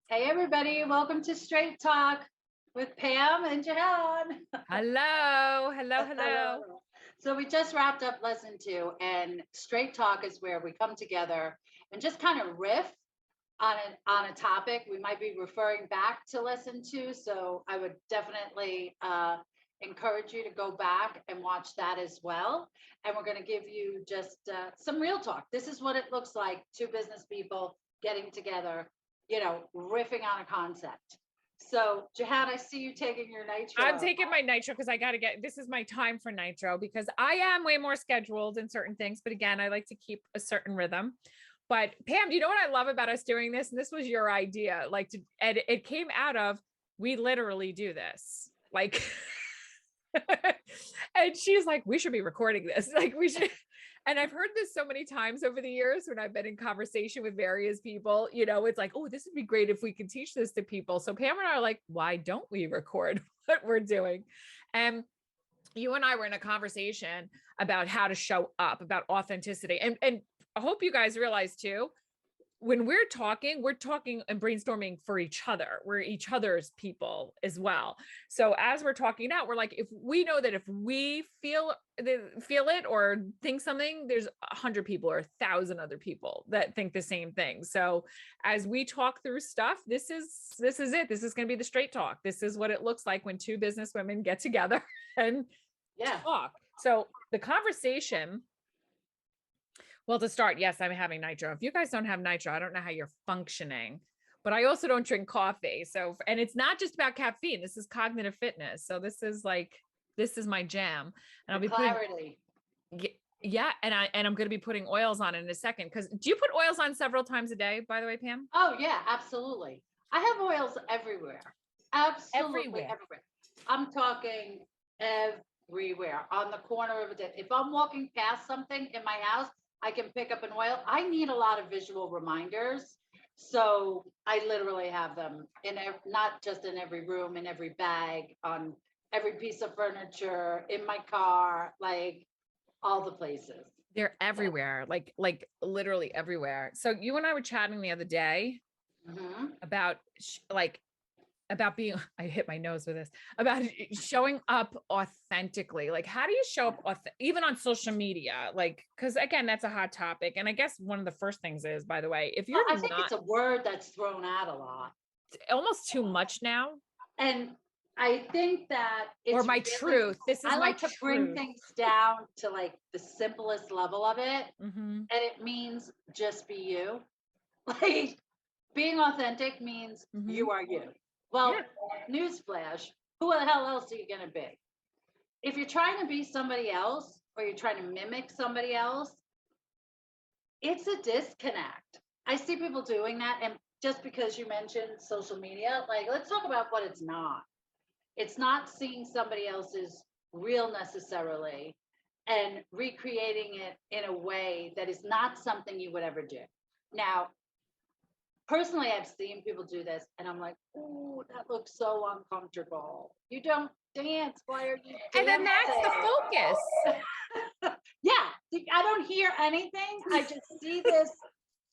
Hey everybody, welcome to Straight Talk with Pam and Jihan. Hello, hello, hello. Hello. So we just wrapped up lesson 2, and Straight Talk is where we come together and just kind of riff on a topic. We might be referring back to lesson 2, so I would definitely encourage you to go back and watch that as well. And we're going to give you just some real talk. This is what it looks like: two business people getting together, riffing on a concept. So, Jihad, I see you taking your I'm nitro. taking my nitro because I got to this is my time for nitro because I am way more scheduled in certain things. But again, I like to keep a certain rhythm. But Pam, you know what I love about us doing this? And this was your idea. And it came out of, we literally do this. And she's like, we should be recording this. Like, we should. And I've heard this so many times over the years when I've been in conversation with various people, it's like, oh, this would be great if we could teach this to people. So Pam and I are like, why don't we record what we're doing? And you and I were in a conversation about how to show up, about authenticity. And I hope you guys realize too, when we're talking and brainstorming for each other. We're each other's people as well. So as we're talking out, we're like, if we know that if we feel it or think something, there's 100 people or 1,000 other people that think the same thing. So as we talk through stuff, this is it. This is going to be the straight talk. This is what it looks like when two business women get together and talk. So the conversation, well, to start, yes, I'm having nitro. If you guys don't have nitro, I don't know how you're functioning, but I also don't drink coffee. So, and it's not just about caffeine. This is cognitive fitness. So this is my jam. And I'll be Clarity. yeah. And I'm going to be putting oils on in a second. Cause do you put oils on several times a day, by the way, Pam? Oh, yeah, absolutely. I have oils everywhere. Absolutely Everywhere. everywhere. I'm talking everywhere on the corner of it. If I'm walking past something in my house, I can pick up an oil. I need a lot of visual reminders. So I literally have them not just in every room, in every bag, on every piece of furniture, in my car, like all the places. They're everywhere, like literally everywhere. So you and I were chatting the other day Mhm. about about being, I hit my nose with this, about showing up authentically. Like, how do you show up even on social media? Like, because again, that's a hot topic. And I guess one of the first things is, by the way, if Well, you're I think not, it's a word that's thrown out a lot. almost too much now, And I think that or it's my really, truth, this is I my like to bring truth. things down to like the simplest level of it. Mm-hmm. And it means just be you. Like being authentic means Mm-hmm. you are you. Well, Yeah. newsflash, who the hell else are you going to be? If you're trying to be somebody else or you're trying to mimic somebody else, it's a disconnect. I see people doing that. And just because you mentioned social media, like let's talk about what it's not. It's not seeing somebody else's real necessarily and recreating it in a way that is not something you would ever do. Now, personally, I've seen people do this and I'm like, oh, that looks so uncomfortable. You don't dance. Why are you And then dancing? that's the focus. Yeah, I don't hear anything. I just see this.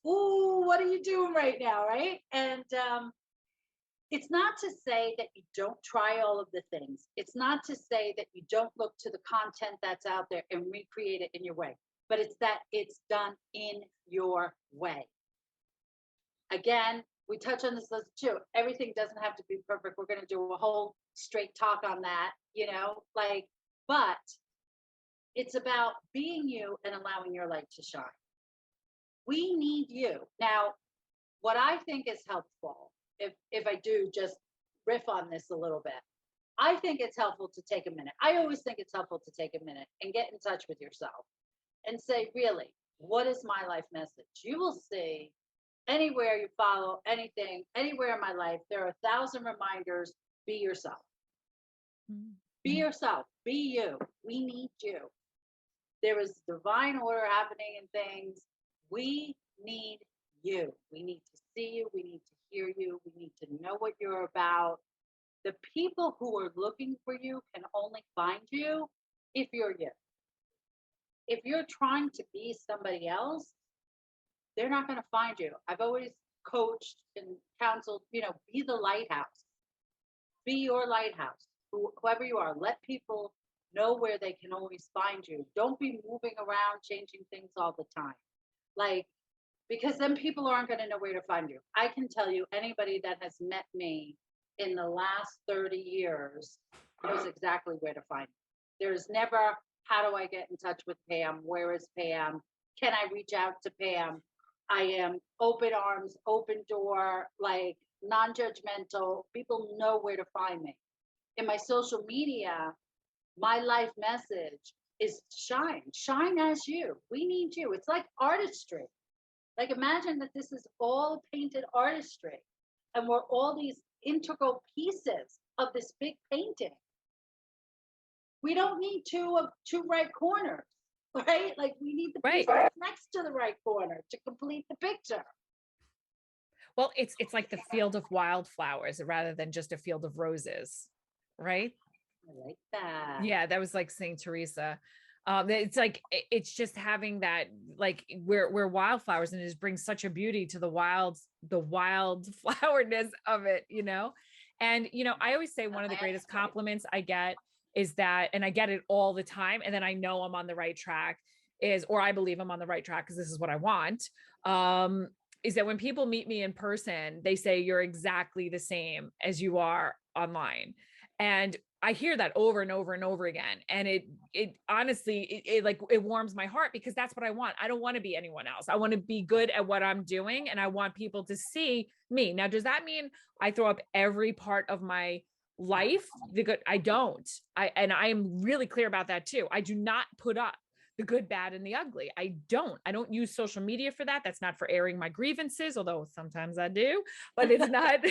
Ooh, what are you doing right now? Right. And it's not to say that you don't try all of the things. It's not to say that you don't look to the content that's out there and recreate it in your way, but it's that it's done in your way. Again, we touch on this list too. Everything doesn't have to be perfect. We're going to do a whole straight talk on that, but it's about being you and allowing your light to shine. We need you. Now, what I think is helpful, if I do just riff on this a little bit, I think it's helpful to take a minute. I always think it's helpful to take a minute and get in touch with yourself and say, really, what is my life message? You will see anywhere you follow anything, anywhere in my life, there are 1,000 reminders. Be yourself. Be yourself. Be you. We need you. There is divine order happening in things. We need you. We need to see you. We need to hear you. We need to know what you're about. The people who are looking for you can only find you if you're you. If you're trying to be somebody else, they're not going to find you. I've always coached and counseled, you know, be the lighthouse, be your lighthouse, whoever you are. Let people know where they can always find you. Don't be moving around, changing things all the time. Like, because then people aren't going to know where to find you. I can tell you, anybody that has met me in the last 30 years knows exactly where to find me. There's never, how do I get in touch with Pam? Where is Pam? Can I reach out to Pam? I am open arms, open door, like non-judgmental. People know where to find me. In my social media, my life message is shine, shine as you. We need you. It's like artistry. Like imagine that this is all painted artistry and we're all these integral pieces of this big painting. We don't need two right corners, right? Like we need the piece next to the right corner to complete the picture. Well, it's like the field of wildflowers rather than just a field of roses, right? I like that. Yeah, that was like Saint Teresa. It's like it's just having that, like we're wildflowers, and it just brings such a beauty to the wildflowerness of it, you know. And you know, I always say one of the greatest compliments I get is that, and I get it all the time, and then I know I'm on the right track, or I believe I'm on the right track because this is what I want. Is that when people meet me in person, they say you're exactly the same as you are online. And I hear that over and over and over again. And it honestly, it warms my heart because that's what I want. I don't want to be anyone else. I want to be good at what I'm doing. And I want people to see me. Now, does that mean I throw up every part of my life? I don't. I am really clear about that too. I do not put up the good, bad, and the ugly. I don't use social media for that. That's not for airing my grievances, although sometimes I do, but it's not,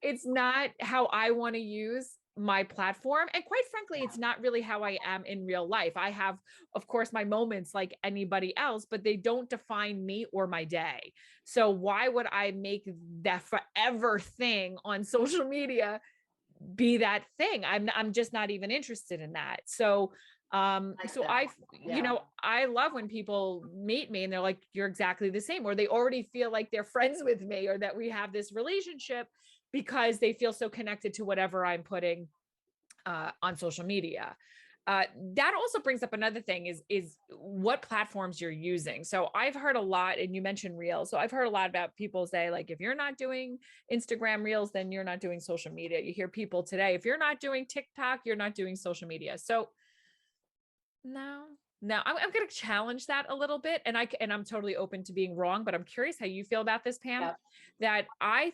it's not how I want to use my platform. And quite frankly, it's not really how I am in real life. I have, of course, my moments like anybody else, but they don't define me or my day. So why would I make that forever thing on social media be that thing? I'm just not even interested in that. So you know, I love when people meet me and they're like, you're exactly the same, or they already feel like they're friends with me, or that we have this relationship because they feel so connected to whatever I'm putting on social media. That also brings up another thing is what platforms you're using. So I've heard a lot, and you mentioned Reels. So I've heard a lot about people say, like, if you're not doing Instagram Reels, then you're not doing social media. You hear people today, if you're not doing TikTok, you're not doing social media. So no, I'm going to challenge that a little bit. And I'm totally open to being wrong, but I'm curious how you feel about this, Pam, that I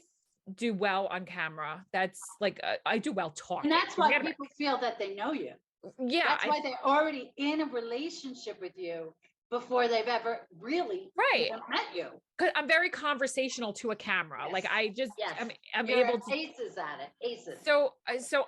do well on camera. That's like, I do well talking. And that's why people feel that they know you. Yeah. That's why they're already in a relationship with you before they've ever really even met you. Cause I'm very conversational to a camera. Yes. Like I just, yes. I'm You're able to aces at it. Aces. So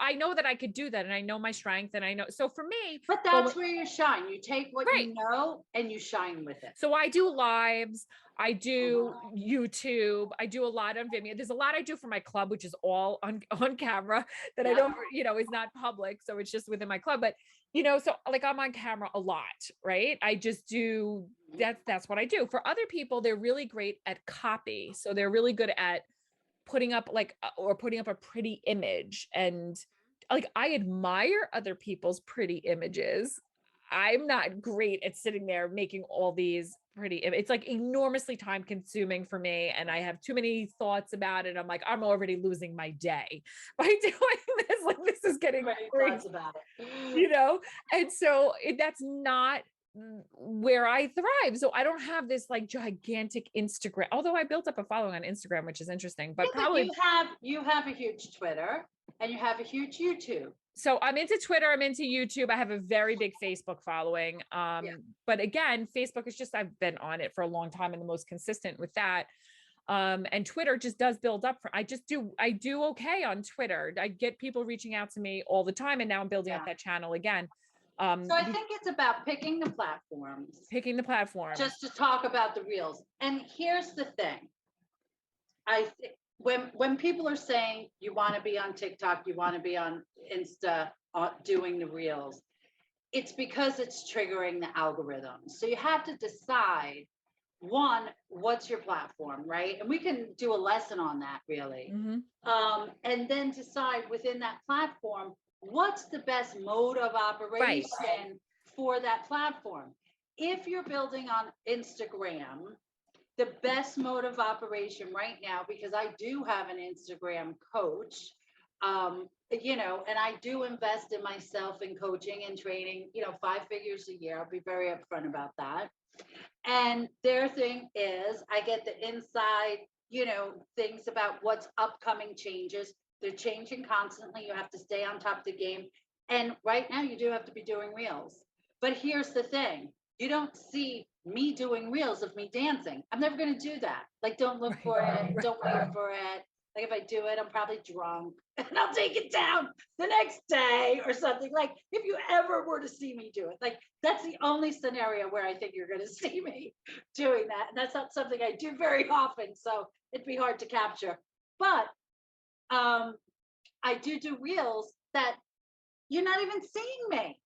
I know that I could do that, and I know my strength, and I know, so for me, but that's where you shine. You take what you know and you shine with it. So I do lives, I do YouTube, I do a lot on Vimeo. There's a lot I do for my club, which is all on camera that I don't, you know, is not public. So it's just within my club. But, you know, so like I'm on camera a lot, right? I just do, that's what I do. For other people, they're really great at copy. So they're really good at putting up putting up a pretty image. And like, I admire other people's pretty images. I'm not great at sitting there making all these pretty, it's like enormously time consuming for me. And I have too many thoughts about it. I'm like, I'm already losing my day by doing this. Like, this is getting thoughts about it, you know? And so that's not where I thrive. So I don't have this like gigantic Instagram, although I built up a following on Instagram, which is interesting, but probably you have a huge Twitter and you have a huge YouTube. So I'm into Twitter, I'm into YouTube. I have a very big Facebook following. But again, Facebook is just, I've been on it for a long time and the most consistent with that. And Twitter just does build up I do okay on Twitter. I get people reaching out to me all the time, and now I'm building up that channel again. So I think it's about picking the platforms. Just to talk about the reels. And here's the thing. When people are saying you want to be on TikTok, you want to be on Insta doing the reels, it's because it's triggering the algorithm. So you have to decide one, what's your platform, right? And we can do a lesson on that really. And then decide within that platform, what's the best mode of operation for that platform. If you're building on Instagram, the best mode of operation right now, because I do have an Instagram coach, and I do invest in myself in coaching and training, 5 figures a year. I'll be very upfront about that. And their thing is, I get the inside, things about what's upcoming changes. They're changing constantly. You have to stay on top of the game. And right now, you do have to be doing reels. But here's the thing, you don't see me doing reels of me dancing. I'm never going to do that. Like, don't look for it. Don't wait for it. Like, if I do it, I'm probably drunk and I'll take it down the next day or something. Like, if you ever were to see me do it, like, that's the only scenario where I think you're going to see me doing that. And that's not something I do very often. So it'd be hard to capture. But I do reels that you're not even seeing me.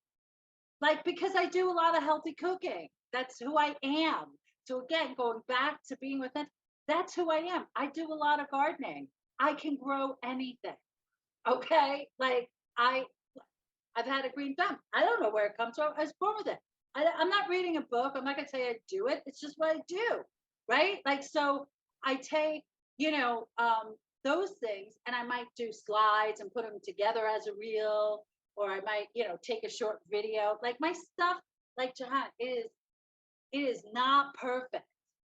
Like, because I do a lot of healthy cooking. That's who I am. So again, going back to being with it, that's who I am. I do a lot of gardening. I can grow anything. Okay. Like, I've had a green thumb. I don't know where it comes from. I was born with it. I'm not reading a book. I'm not going to say I do it. It's just what I do. Right. Like, so I take, those things, and I might do slides and put them together as a reel, or I might, take a short video. Like, my stuff, like Jihan, it is not perfect.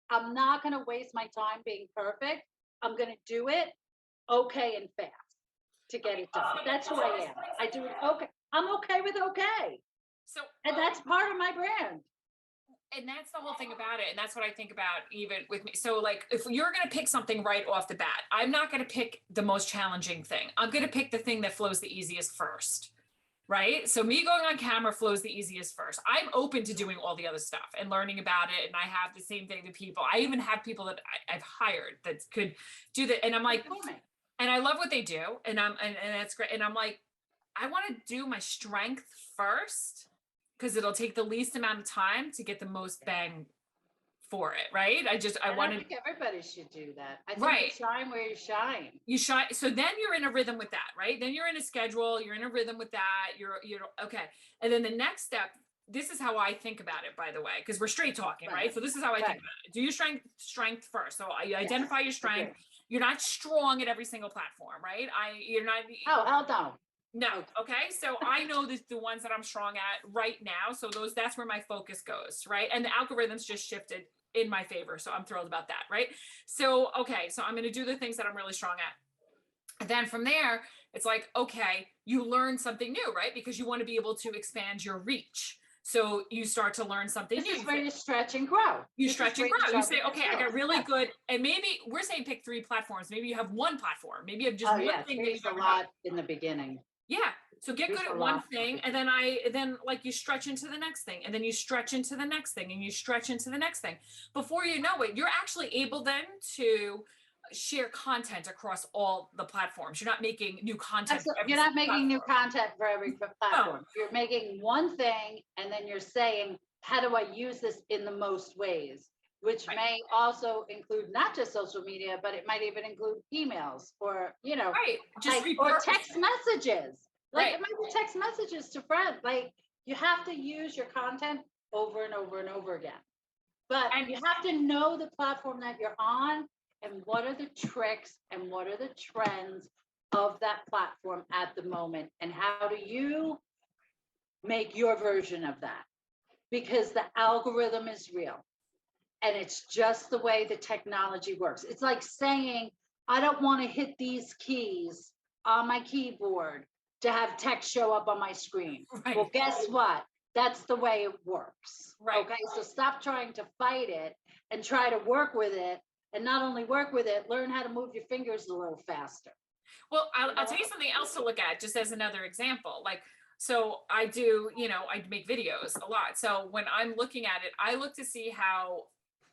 I'm not going to waste my time being perfect. I'm going to do it okay and fast to get it done. That's who I am. I do it okay. I'm okay with okay. So, and that's part of my brand. And that's the whole thing about it. And that's what I think about even with me. So like, if you're going to pick something right off the bat, I'm not going to pick the most challenging thing. I'm going to pick the thing that flows the easiest first. Right. So me going on camera flows the easiest first. I'm open to doing all the other stuff and learning about it. And I have the same thing to people. I even have people that I've hired that could do that. And I'm like, and I love what they do. And and that's great. And I'm like, I want to do my strength first, because it'll take the least amount of time to get the most bang for it, right? I want to. I think everybody should do that. I think you shine where you shine. You shine. So then you're in a rhythm with that, right? Then you're in a schedule. You're in a rhythm with that. You're okay. And then the next step. This is how I think about it, by the way, because we're straight talking, right? So this is how I think about it. Do your strength first. So you identify your strength. You're not strong at every single platform, right? You're not. Oh, hell no. No. Okay. So I know the ones that I'm strong at right now. So that's where my focus goes. Right. And the algorithms just shifted in my favor. So I'm thrilled about that. Right. So, okay. So I'm going to do the things that I'm really strong at. And then from there, it's like, okay, you learn something new, right? Because you want to be able to expand your reach. So you start to learn something new. This is where you stretch and grow. You stretch and grow. You say, okay, I got really good. And maybe we're saying pick 3 platforms. Maybe you have one platform. Maybe you have just one thing that you a lot in the beginning. Yeah. So get good at one thing, and then like you stretch into the next thing, and then you stretch into the next thing, and you stretch into the next thing. Before you know it, you're actually able then to share content across all the platforms. You're not making new content. You're not making new content for every platform. You're making one thing, and then you're saying, how do I use this in the most ways? Which may also include not just social media, but it might even include emails or, or text messages. Like it might be text messages to friends. Like, you have to use your content over and over and over again. But you have to know the platform that you're on and what are the tricks and what are the trends of that platform at the moment. And how do you make your version of that? Because the algorithm is real. And it's just the way the technology works. It's like saying, I don't want to hit these keys on my keyboard to have text show up on my screen. Right. Well, guess what? That's the way it works. Right. Okay. So stop trying to fight it and try to work with it. And not only work with it, learn how to move your fingers a little faster. Well, I'll tell you something else to look at, just as another example. Like, so I do, I make videos a lot. So when I'm looking at it, I look to see how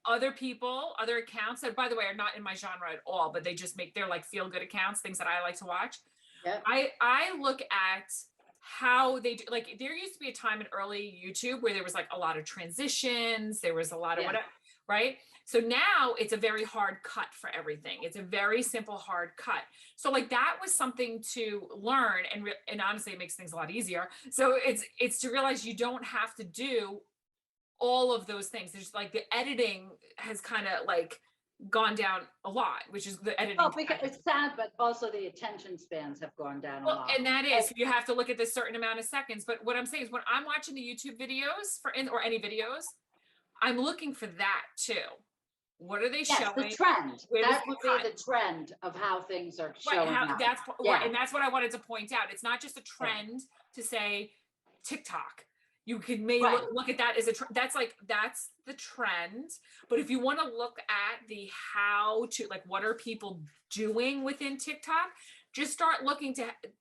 other accounts that, by the way, are not in my genre at all, but they're like feel good accounts, things that I like to watch. Yep. I look at how they do, like, there used to be a time in early YouTube where there was like a lot of transitions. There was a lot of whatever. right? So now it's a very hard cut for everything. It's a very simple, hard cut. So like that was something to learn, and honestly, it makes things a lot easier. So it's to realize you don't have to do all of those things. There's like the editing has kind of like gone down a lot, which is the editing. Oh, because it's sad, but also the attention spans have gone down a Well, lot. and that is, you have to look at this certain amount of seconds. But what I'm saying is when I'm watching the YouTube videos or any videos, I'm looking for that too. What are they Yes, showing? the trend. Where That does would it be the trend of how things are right, showing how up. that's Yeah. right, and that's what I wanted to point out. It's not just a trend to say TikTok. You could maybe Right. look at that as a that's the trend. But if you want to look at the how to, like, what are people doing within TikTok, just start looking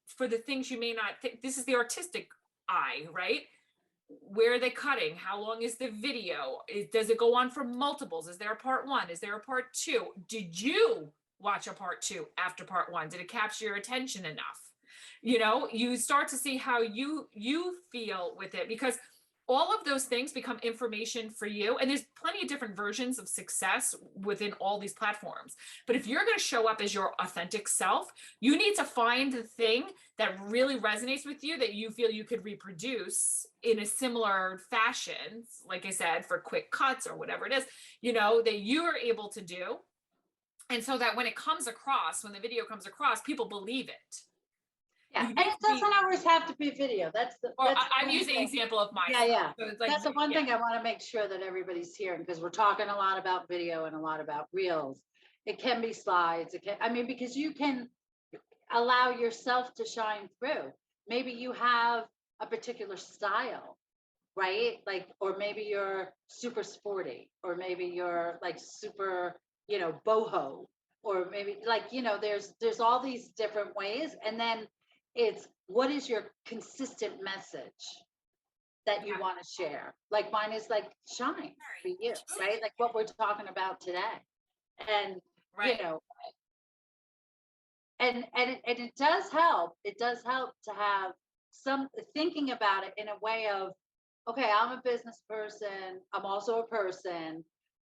for the things you may not think. This is the artistic eye, right? Where are they cutting? How long is the video? Does it go on for multiples? Is there a part one? Is there a part two? Did you watch a part two after part one? Did it capture your attention enough? You know, you start to see how you feel with it, because all of those things become information for you. And there's plenty of different versions of success within all these platforms. But if you're going to show up as your authentic self, you need to find the thing that really resonates with you, that you feel you could reproduce in a similar fashion, like I said, for quick cuts or whatever it is, you know, that you are able to do. And so that when it comes across, when the video comes across, people believe it. Yeah, and it doesn't always have to be video. That's the. Well, That's I'm using an example of myself. Yeah, yeah. So it's like, That's the one thing I want to make sure that everybody's hearing, because we're talking a lot about video and a lot about reels. It can be slides. It can, I mean, because you can allow yourself to shine through. Maybe you have a particular style, right? Like, or maybe you're super sporty, or maybe you're like super, you know, boho, or maybe like, you know, there's all these different ways. And then it's, what is your consistent message that you want to share? Like mine is like shine for you, right? Like what we're talking about today. And, right. you know, and it does help. It does help to have some thinking about it in a way of, okay, I'm a business person. I'm also a person.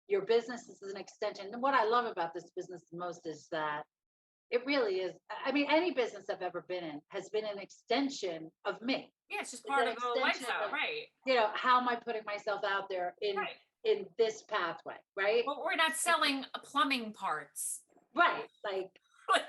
Your business is an extension. And what I love about this business the most is that it really is. I mean, any business I've ever been in has been an extension of me. Yeah, it's just part of the lifestyle, right? You know, how am I putting myself out there in this pathway, right? Well, we're not selling plumbing parts. Right. Like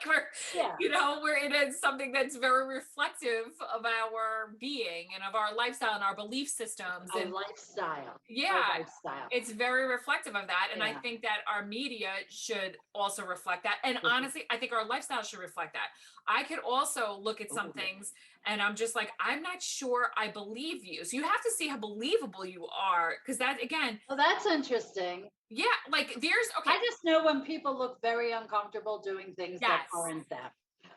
we're, it is something that's very reflective of our being and of our lifestyle and our belief systems and lifestyle. Yeah, lifestyle. It's very reflective of that. And I think that our media should also reflect that. And honestly, I think our lifestyle should reflect that. I could also look at some things and I'm just like, I'm not sure I believe you. So you have to see how believable you are. Because that, again. Well, that's interesting. Yeah, like okay. I just know when people look very uncomfortable doing things that aren't them.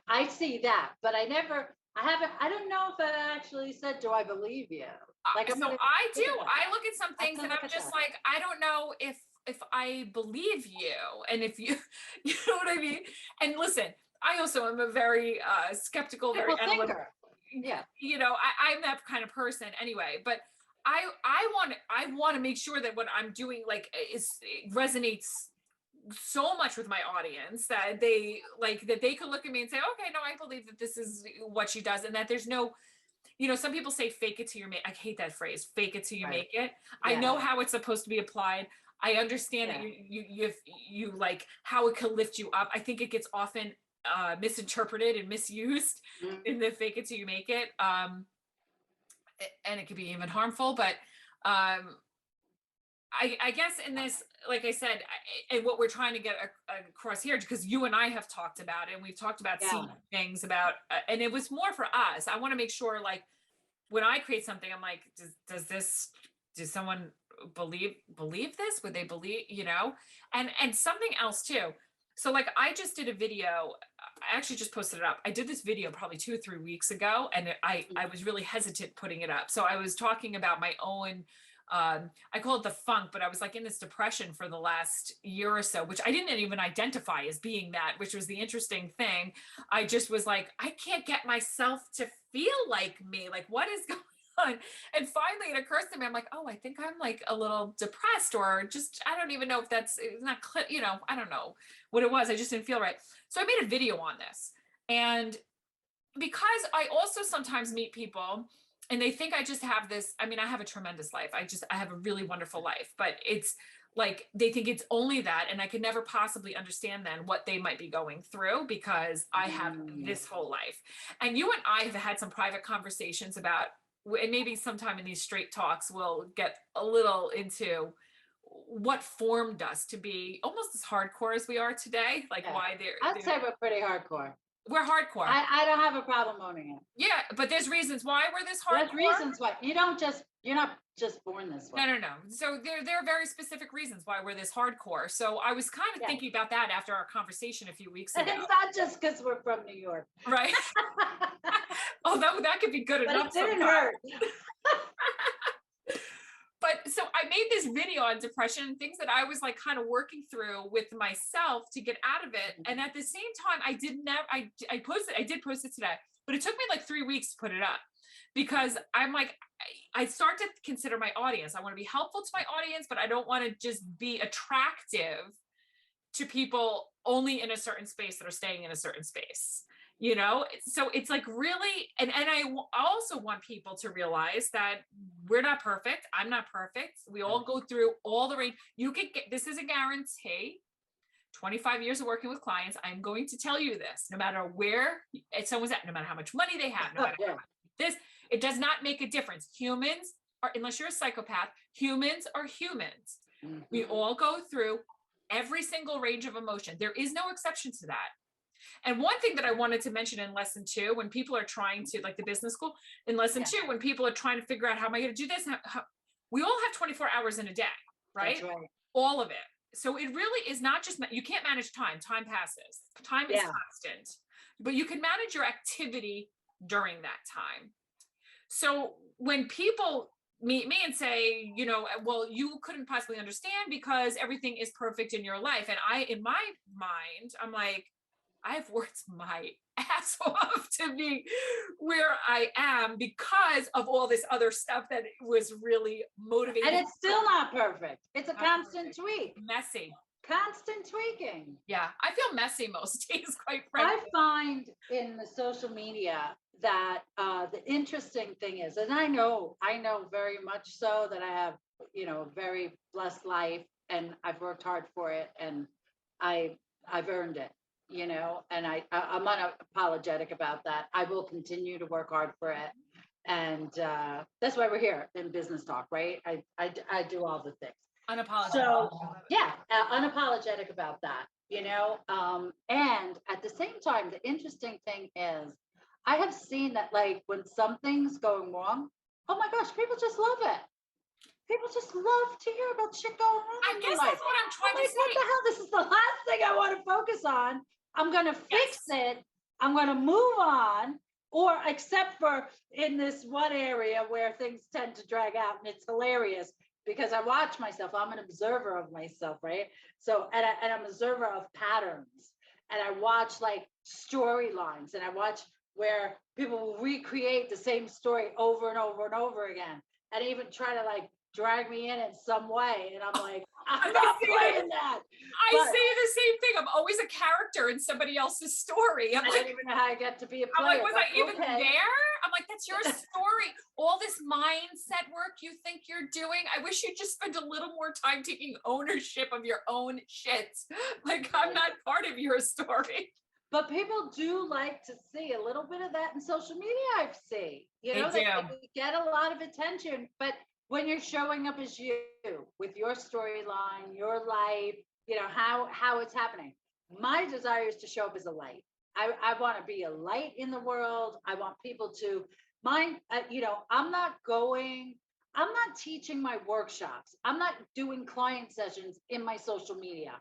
I see that, but I don't know if I actually said, do I believe you? Like, so I do. I look at some things and I'm just like, I don't know if I believe you, and if you, you know what I mean? And listen, I also am a very skeptical, very analytical thinker. Yeah. You know, I'm that kind of person anyway, but I want to make sure that what I'm doing resonates so much with my audience that they could look at me and say, okay, no, I believe that this is what she does, and that there's no, you know, some people say fake it till you make. I hate that phrase, fake it till you make it. I know how it's supposed to be applied. I understand that you like how it can lift you up. I think it gets often misinterpreted and misused in the fake it till you make it. And it could be even harmful, but I guess in this, like I said, and what we're trying to get across here, because you and I have talked about it, and we've talked about seeing things about, and it was more for us. I want to make sure, like, when I create something, I'm like, does someone believe this? Would they believe, you know? And something else too. So like, I just did a video. I actually just posted it up. I did this video probably 2 or 3 weeks ago, and I was really hesitant putting it up. So I was talking about my own, I call it the funk, but I was like in this depression for the last year or so, which I didn't even identify as being that, which was the interesting thing. I just was like, I can't get myself to feel like me. Like, what is going on. And finally it occurs to me, I'm like, oh, I think I'm like a little depressed, or just, I don't even know if it's not clear, I don't know what it was. I just didn't feel right. So I made a video on this. And because I also sometimes meet people and they think I just have this, I mean, I have a tremendous life. I have a really wonderful life, but it's like, they think it's only that. And I could never possibly understand then what they might be going through, because I have this whole life. And you and I have had some private conversations about, and maybe sometime in these straight talks, we'll get a little into what formed us to be almost as hardcore as we are today. Like why I'd say we're pretty hardcore. We're hardcore. I don't have a problem owning it. Yeah, but there's reasons why we're this hardcore. There's reasons why. You're not just born this way. No. So there are very specific reasons why we're this hardcore. So I was kind of thinking about that after our conversation a few weeks ago. And it's not just because we're from New York. Right. Although that could be good enough. But it didn't hurt. But so I made this video on depression, things that I was like kind of working through with myself to get out of it. And at the same time, I did post it today, but it took me like 3 weeks to put it up, because I'm like, I start to consider my audience. I want to be helpful to my audience, but I don't want to just be attractive to people only in a certain space that are staying in a certain space. So it's like really, and I also want people to realize that we're not perfect. I'm not perfect. We all go through all the range. You can get, this is a guarantee. 25 years of working with clients, I'm going to tell you this, no matter where someone's at, no matter how much money they have, no matter how much this, it does not make a difference. Humans are, unless you're a psychopath, humans are humans. We all go through every single range of emotion. There is no exception to that. And one thing that I wanted to mention in lesson 2, when people are trying to, like the business school, in lesson 2, when people are trying to figure out how am I going to do this, we all have 24 hours in a day, right? That's right. All of it. So it really is not just, you can't manage time. Time passes. Time is constant. But you can manage your activity during that time. So when people meet me and say, well, you couldn't possibly understand because everything is perfect in your life. And in my mind, I'm like, I've worked my ass off to be where I am because of all this other stuff that was really motivating. And it's still not perfect. It's a constant tweak. Messy. Constant tweaking. Yeah, I feel messy most days, quite frankly. I find in the social media that the interesting thing is, and I know very much so that I have, a very blessed life, and I've worked hard for it, and I've earned it. And I'm unapologetic about that. I will continue to work hard for it. And that's why we're here in business talk, right? I do all the things. Unapologetic. So unapologetic about that, and at the same time, the interesting thing is I have seen that, like, when something's going wrong, oh my gosh, people just love it. People just love to hear about shit going wrong. I guess that's what I'm trying to say. What the hell? This is the last thing I want to focus on. I'm going to fix it. I'm going to move on, or except for in this one area where things tend to drag out, and it's hilarious because I watch myself. I'm an observer of myself, right? So, and I'm an observer of patterns, and I watch like storylines, and I watch where people will recreate the same story over and over and over again, and even try to like drag me in some way. And I'm like, I'm not playing that. I say the same thing. I'm always a character in somebody else's story. I don't even know how I get to be a player. I'm like, was I even there? I'm like, that's your story. All this mindset work you think you're doing. I wish you'd just spend a little more time taking ownership of your own shit. Like, I'm not part of your story. But people do like to see a little bit of that in social media. I've seen, they get a lot of attention, but when you're showing up as you with your storyline, your life, how it's happening. My desire is to show up as a light. I want to be a light in the world. I want people to I'm not teaching my workshops. I'm not doing client sessions in my social media.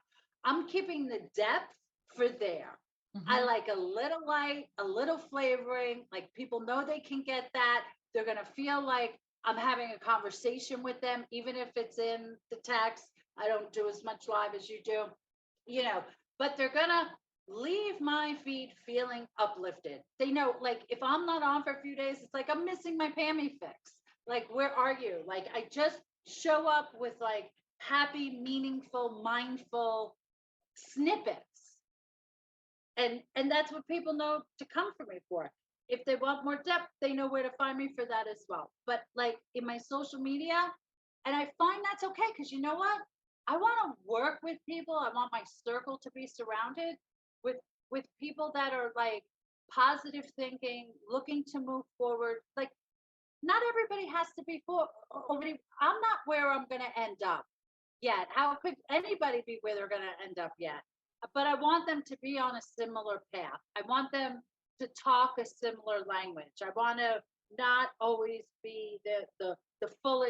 I'm keeping the depth for there. Mm-hmm. I like a little light, a little flavoring, like people know they can get that. They're going to feel like I'm having a conversation with them, even if it's in the text. I don't do as much live as you do, but they're going to leave my feed feeling uplifted. They know, like, if I'm not on for a few days, it's like I'm missing my Pammy fix. Like, where are you? Like, I just show up with like happy, meaningful, mindful snippets. And that's what people know to come for me for. If they want more depth, they know where to find me for that as well. But like in my social media, and I find that's okay because you know what? I want to work with people. I want my circle to be surrounded with people that are like positive thinking, looking to move forward. Like not everybody has to be for already. I'm not where I'm going to end up yet. How could anybody be where they're going to end up yet? But I want them to be on a similar path. I want them to talk a similar language. I want to not always be the full.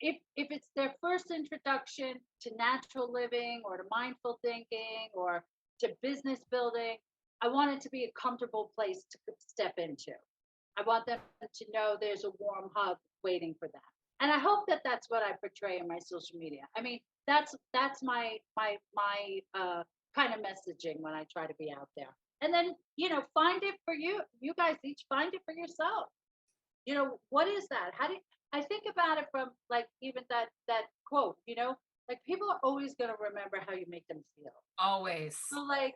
If it's their first introduction to natural living or to mindful thinking or to business building, I want it to be a comfortable place to step into. I want them to know there's a warm hug waiting for them. And I hope that that's what I portray in my social media. I mean, that's my kind of messaging when I try to be out there. And then, find it for you. You guys each find it for yourself. What is that? How do you, I think about it from like even that quote, like people are always going to remember how you make them feel. Always. So like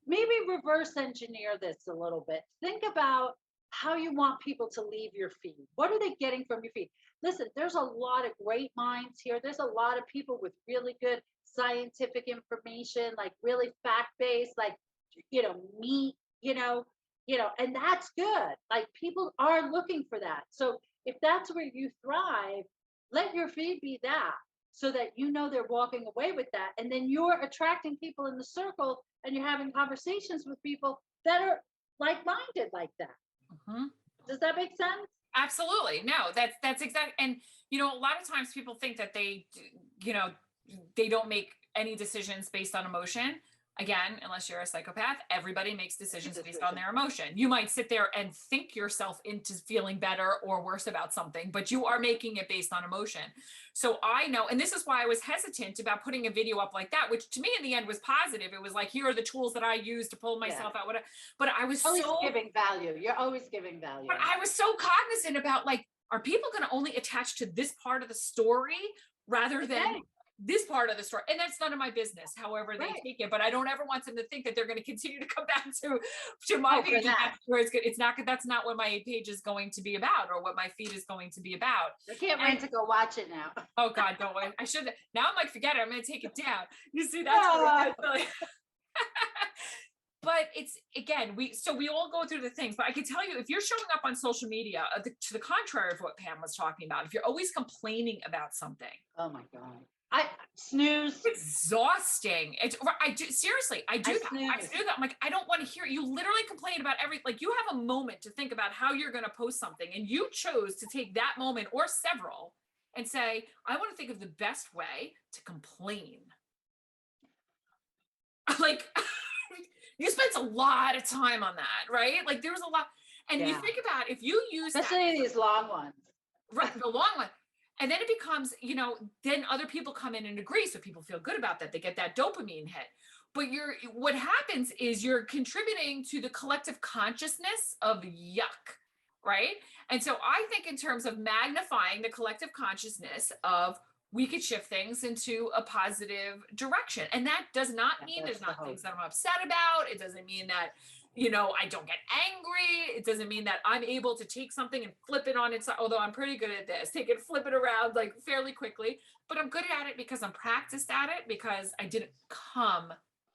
maybe reverse engineer this a little bit. Think about how you want people to leave your feed. What are they getting from your feed? Listen, there's a lot of great minds here. There's a lot of people with really good scientific information, like really fact-based, like meat, and that's good. Like people are looking for that. So if that's where you thrive, let your feed be that so that they're walking away with that. And then you're attracting people in the circle and you're having conversations with people that are like-minded like that. Mm-hmm. Does that make sense? Absolutely. No, that's exactly. And, a lot of times people think that they don't make any decisions based on emotion. Again, unless you're a psychopath, everybody makes decisions based on their emotion. You might sit there and think yourself into feeling better or worse about something, but you are making it based on emotion. So I know, and this is why I was hesitant about putting a video up like that, which to me in the end was positive. It was like, here are the tools that I use to pull myself out. Whatever. But I was always giving value. You're always giving value. But I was so cognizant about like, are people going to only attach to this part of the story rather than this part of the story? And that's none of my business, however they take it. But I don't ever want them to think that they're going to continue to come back to my page. That's not what my page is going to be about or what my feed is going to be about. I can't wait to go watch it now. Oh God, don't wait. I should. Now I'm like, forget it. I'm going to take it down. You see, that's really But it's again, we all go through the things, but I can tell you, if you're showing up on social media, to the contrary of what Pam was talking about, if you're always complaining about something, oh my God, I snooze. Exhausting. I do seriously. I do that. I'm like, I don't want to hear it. You literally complain about like you have a moment to think about how you're going to post something, and you chose to take that moment or several and say, I want to think of the best way to complain. Like. You spent a lot of time on that, right? Like there was a lot. And you think about if you use especially these long ones. Right, the long one. And then it becomes, then other people come in and agree. So people feel good about that. They get that dopamine hit. But what happens is you're contributing to the collective consciousness of yuck, right? And so I think in terms of magnifying the collective consciousness of we could shift things into a positive direction. And that does not mean there's not things that I'm upset about. It doesn't mean that, I don't get angry. It doesn't mean that I'm able to take something and flip it on its, although I'm pretty good at this, flip it around like fairly quickly, but I'm good at it because I'm practiced at it because I didn't come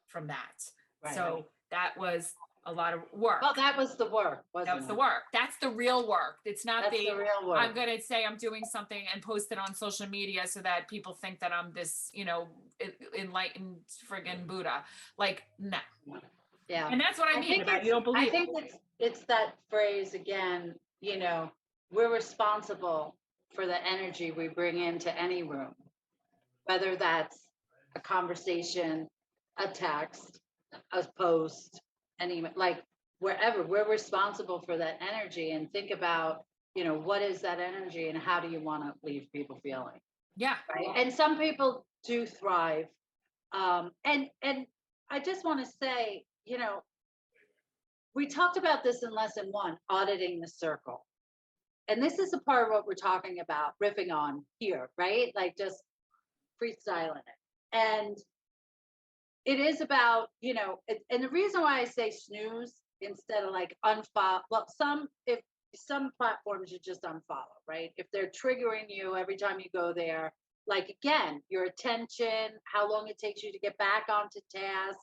from that. Right. So that was a lot of work. Well, that was the work, wasn't it? That was the work. That's the real work. It's not the real work. I'm going to say I'm doing something and post it on social media so that people think that I'm this, enlightened friggin' Buddha. Like, no. Yeah. And that's what I mean about you don't believe. I think it's that phrase again, we're responsible for the energy we bring into any room, whether that's a conversation, a text, a post, wherever. We're responsible for that energy, and think about, what is that energy and how do you want to leave people feeling? Yeah. Right. And some people do thrive. And I just want to say, we talked about this in lesson 1, auditing the circle. and this is a part of what we're talking about, riffing on here, right? Like just freestyling it. And it is about, and the reason why I say snooze instead of like unfollow, well, if some platforms you just unfollow, right? If they're triggering you every time you go there, like again, your attention, how long it takes you to get back onto task,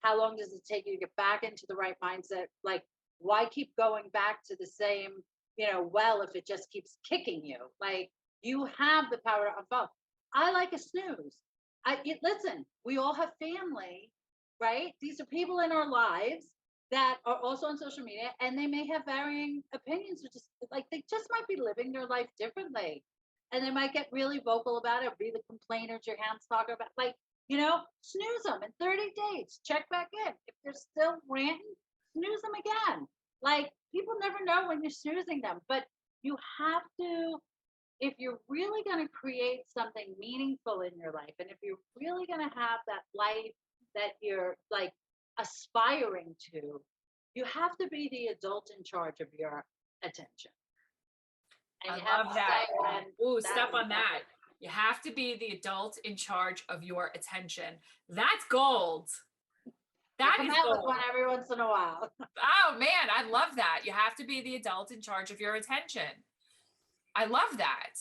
how long does it take you to get back into the right mindset? Like, why keep going back to the same, well, if it just keeps kicking you? Like, you have the power to unfollow. I like a snooze. Listen, we all have family, right? These are people in our lives that are also on social media, and they may have varying opinions, or just like they just might be living their life differently, and they might get really vocal about it, or be the complainers your hands talk about. Like, snooze them in 30 days. Check back in. If they're still ranting, snooze them again. Like, people never know when you're snoozing them, but you have to, if you're really going to create something meaningful in your life, and if you're really going to have that life that you're like aspiring to, you have to be the adult in charge of your attention. And I love that. Ooh, step on that. You have to be the adult in charge of your attention. That's gold. That is gold. One every once in a while. Oh man, I love that. You have to be the adult in charge of your attention. I love that.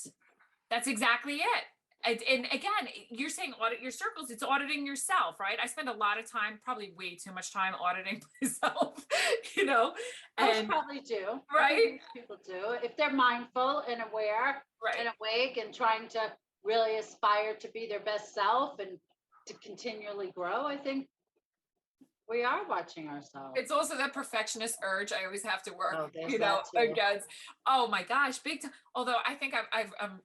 That's exactly it. And again, you're saying audit your circles. It's auditing yourself, right? I spend a lot of time, probably way too much time auditing myself, Most probably do. Right? People do. If they're mindful and aware and awake and trying to really aspire to be their best self and to continually grow, I think we are watching ourselves. It's also that perfectionist urge I always have to work, against. Oh my gosh, big time. Although I think I'm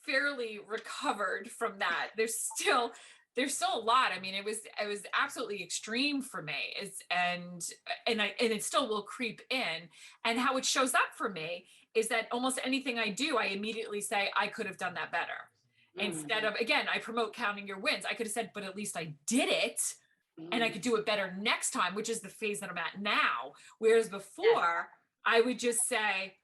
fairly recovered from that. There's still a lot. I mean, it was absolutely extreme for me. And it still will creep in. And how it shows up for me is that almost anything I do, I immediately say I could have done that better. Instead of, again, I promote counting your wins. I could have said, but at least I did it. And I could do it better next time, which is the phase that I'm at now. Whereas before, I would just say,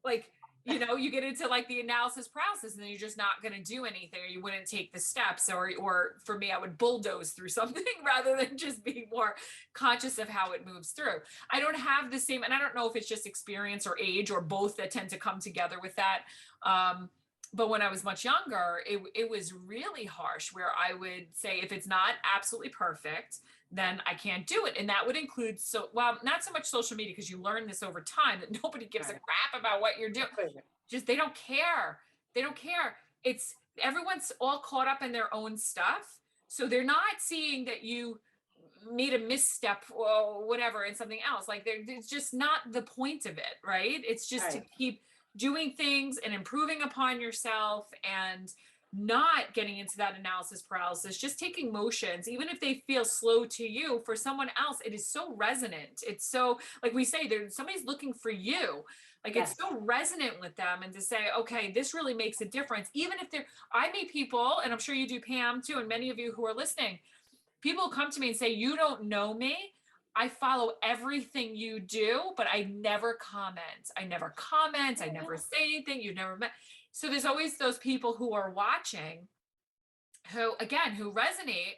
like, you get into like the analysis paralysis, and then you're just not going to do anything, or you wouldn't take the steps, or for me, I would bulldoze through something rather than just being more conscious of how it moves through. I don't have the same, and I don't know if it's just experience or age or both that tend to come together with that. But when I was much younger, it was really harsh, where I would say, if it's not absolutely perfect, then I can't do it. And that would include, not so much social media, because you learn this over time that nobody gives a crap about what you're doing. Just, they don't care. They don't care. It's, everyone's all caught up in their own stuff. So they're not seeing that you made a misstep or whatever in something else. Like, it's just not the point of it, right? It's just to keep doing things and improving upon yourself, and not getting into that analysis paralysis, just taking motions, even if they feel slow to you. For someone else, it is so resonant. It's so, like we say, somebody's looking for you. Like, it's so resonant with them, and to say, okay, this really makes a difference. Even if I meet people, and I'm sure you do, Pam, too, and many of you who are listening, people come to me and say, you don't know me. I follow everything you do, but I never comment. I never say anything. You've never met. So there's always those people who are watching who resonate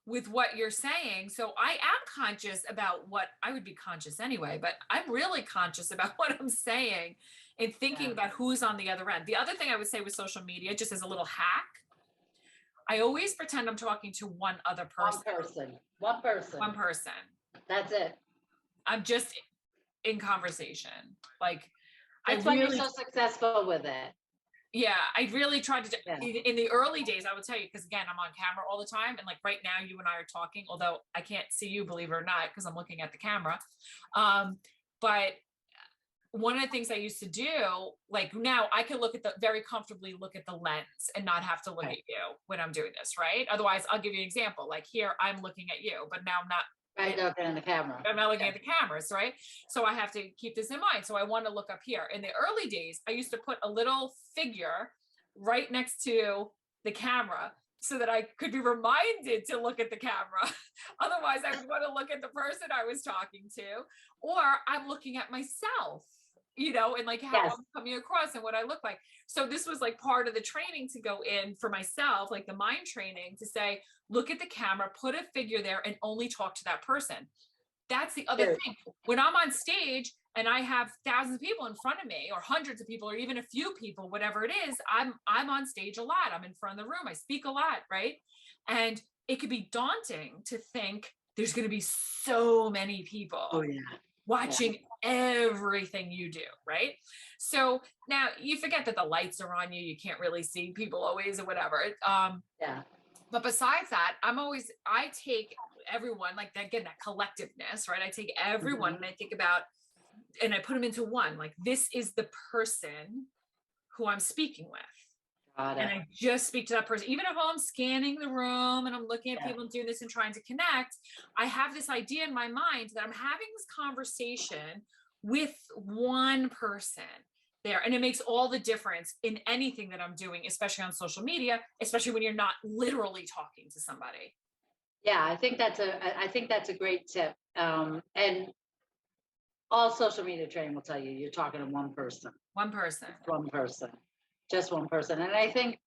with what you're saying. So I am conscious about what I would be conscious anyway, but I'm really conscious about what I'm saying and thinking about who's on the other end. The other thing I would say with social media, just as a little hack, I always pretend I'm talking to one other person. One person. That's it. I'm just in conversation. Like, that's why you're so successful with it. Yeah, I really tried to, in the early days, I would tell you, because again, I'm on camera all the time. And like right now, you and I are talking, although I can't see you, believe it or not, because I'm looking at the camera. But one of the things I used to do, like now I can very comfortably look at the lens and not have to look at you when I'm doing this, right? Otherwise, I'll give you an example. Like here, I'm looking at you, but now I'm not. Looking at the camera. I'm not looking at the cameras, right? So I have to keep this in mind. So I want to look up here. In the early days, I used to put a little figure right next to the camera so that I could be reminded to look at the camera. Otherwise, I would want to look at the person I was talking to, or I'm looking at myself and like how Yes. I'm coming across and what I look like. So this was like part of the training to go in for myself, like the mind training, to say, look at the camera, put a figure there, and only talk to that person. That's the other Dude. thing. When I'm on stage and I have thousands of people in front of me, or hundreds of people, or even a few people, whatever it is, I'm on stage a lot. I'm in front of the room. I speak a lot, right? And it could be daunting to think there's going to be so many people Oh yeah. watching everything you do, right? So now you forget that the lights are on you. You can't really see people always or whatever. Yeah. But besides that, I take everyone, like, again, that collectiveness, right? I take everyone and I think about, and I put them into one, like, this is the person who I'm speaking with. Got And it. I just speak to that person, even if I'm scanning the room and I'm looking at Yeah. people and doing this and trying to connect. I have this idea in my mind that I'm having this conversation with one person there. And it makes all the difference in anything that I'm doing, especially on social media, especially when you're not literally talking to somebody. Yeah, I think that's a great tip. And all social media training will tell you you're talking to one person, One person. one person, just one person. And I think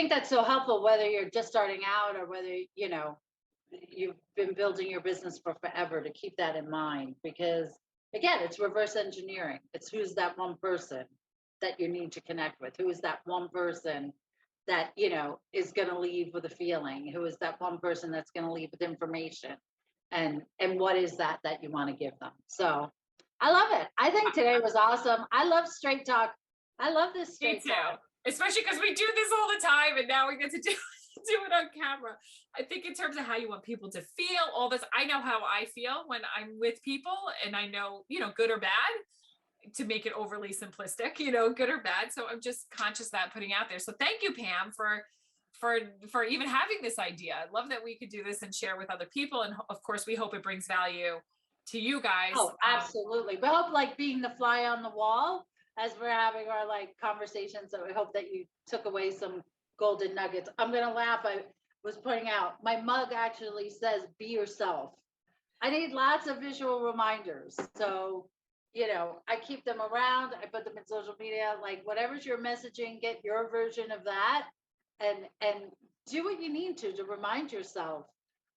that's so helpful whether you're just starting out or whether, you've been building your business for forever, to keep that in mind, because again, it's reverse engineering. It's who's that one person that you need to connect with? Who is that one person that, is going to leave with a feeling? Who is that one person that's going to leave with information? And what is that you want to give them? So I love it. I think today was awesome. I love straight talk. I love this Me straight too. talk. Especially because we do this all the time and now we get to do it on camera. I think in terms of how you want people to feel, all this, I know how I feel when I'm with people, and I know, good or bad, to make it overly simplistic, good or bad. So I'm just conscious of that, putting out there. So thank you, Pam, for even having this idea. I love that we could do this and share with other people. And of course, we hope it brings value to you guys. Oh, absolutely. We hope, like, being the fly on the wall as we're having our conversations. So we hope that you took away some golden nuggets. I'm gonna laugh. I was pointing out my mug actually says "Be yourself." I need lots of visual reminders. So, I keep them around. I put them in social media. Like, whatever's your messaging, get your version of that, and do what you need to remind yourself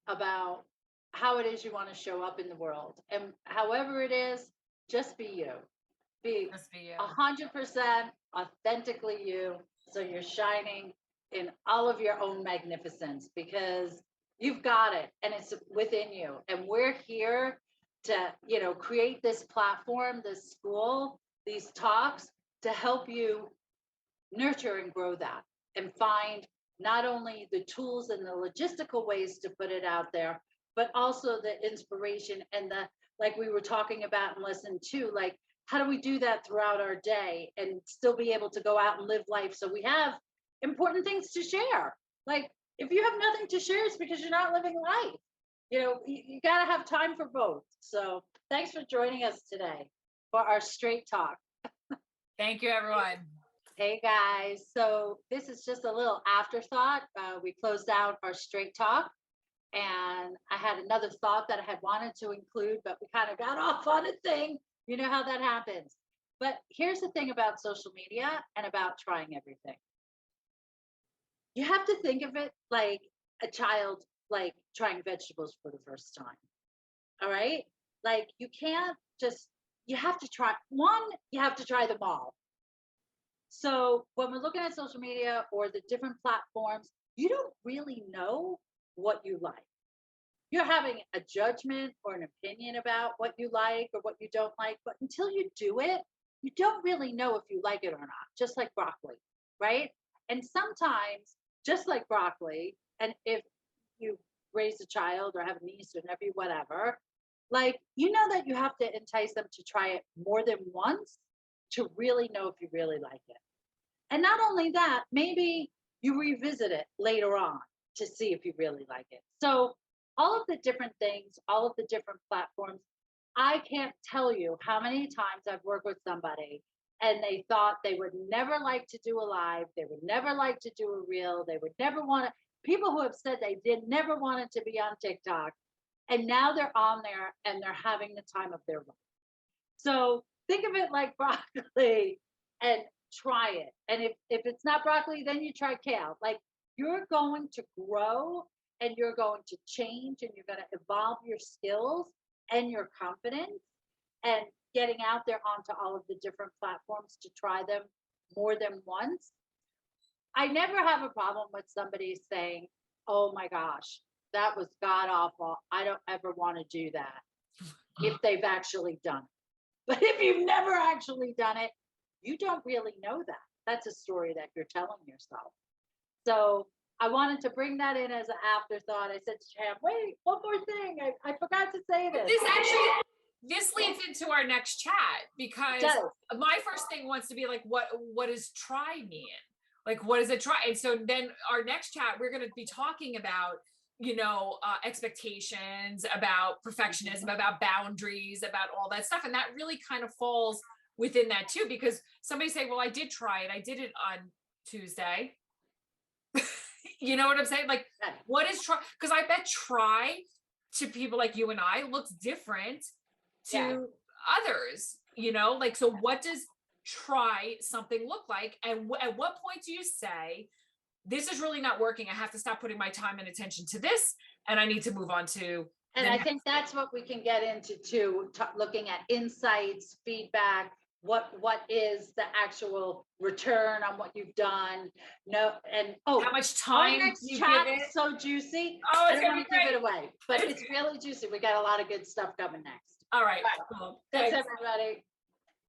about how it is you want to show up in the world. And however it is, just be you. Be Just be you. 100% authentically you. So you're shining in all of your own magnificence, because you've got it and it's within you. And we're here to, create this platform, this school, these talks, to help you nurture and grow that, and find not only the tools and the logistical ways to put it out there, but also the inspiration and like we were talking about in lesson 2, like, how do we do that throughout our day and still be able to go out and live life? So we have important things to share. Like, if you have nothing to share, it's because you're not living life. You got to have time for both. So thanks for joining us today for our straight talk. Thank you, everyone. Hey guys, so this is just a little afterthought. We closed out our straight talk, and I had another thought that I had wanted to include, but we kind of got off on a thing. You know how that happens. But here's the thing about social media and about trying everything. You have to think of it like a child, like trying vegetables for the first time. All right? Like, you have to try one, you have to try them all. So when we're looking at social media or the different platforms, you don't really know what you like. You're having a judgment or an opinion about what you like or what you don't like, but until you do it, you don't really know if you like it or not, just like broccoli, right? And sometimes, just like broccoli, and if you raise a child or have a niece or nephew, whatever, like, that you have to entice them to try it more than once to really know if you really like it. And not only that, maybe you revisit it later on to see if you really like it. So all of the different things, all of the different platforms, I can't tell you how many times I've worked with somebody and they thought they would never like to do a live, they would never like to do a reel, they would never want to, people who have said they did never wanted to be on TikTok, and now they're on there and they're having the time of their life. So think of it like broccoli and try it. And if it's not broccoli, then you try kale. Like you're going to grow and you're going to change and you're going to evolve your skills and your confidence and getting out there onto all of the different platforms to try them more than once. I never have a problem with somebody saying, oh my gosh, that was god awful. I don't ever want to do that if they've actually done it. But if you've never actually done it, you don't really know that. That's a story that you're telling yourself. So I wanted to bring that in as an afterthought. I said to Jihan, wait, one more thing. I forgot to say this. This leads into our next chat because my first thing wants to be like, what does try mean? Like, what does it try? And so then our next chat, we're going to be talking about, expectations, about perfectionism, about boundaries, about all that stuff. And that really kind of falls within that too, because somebody say, well, I did try it. I did it on Tuesday. You know what I'm saying? Like, what is try? Because I bet try to people like you and I looks different to others, like, so what does try something look like? And at what point do you say, this is really not working. I have to stop putting my time and attention to this, and I need to move on to. And I think that's what we can get into too, looking at insights, feedback, what is the actual return on what you've done. No, and how much time next you chat give it? is so juicy. Oh, I don't want to give it away, but it's really juicy. We got a lot of good stuff coming next. All right. Cool. Thanks everybody.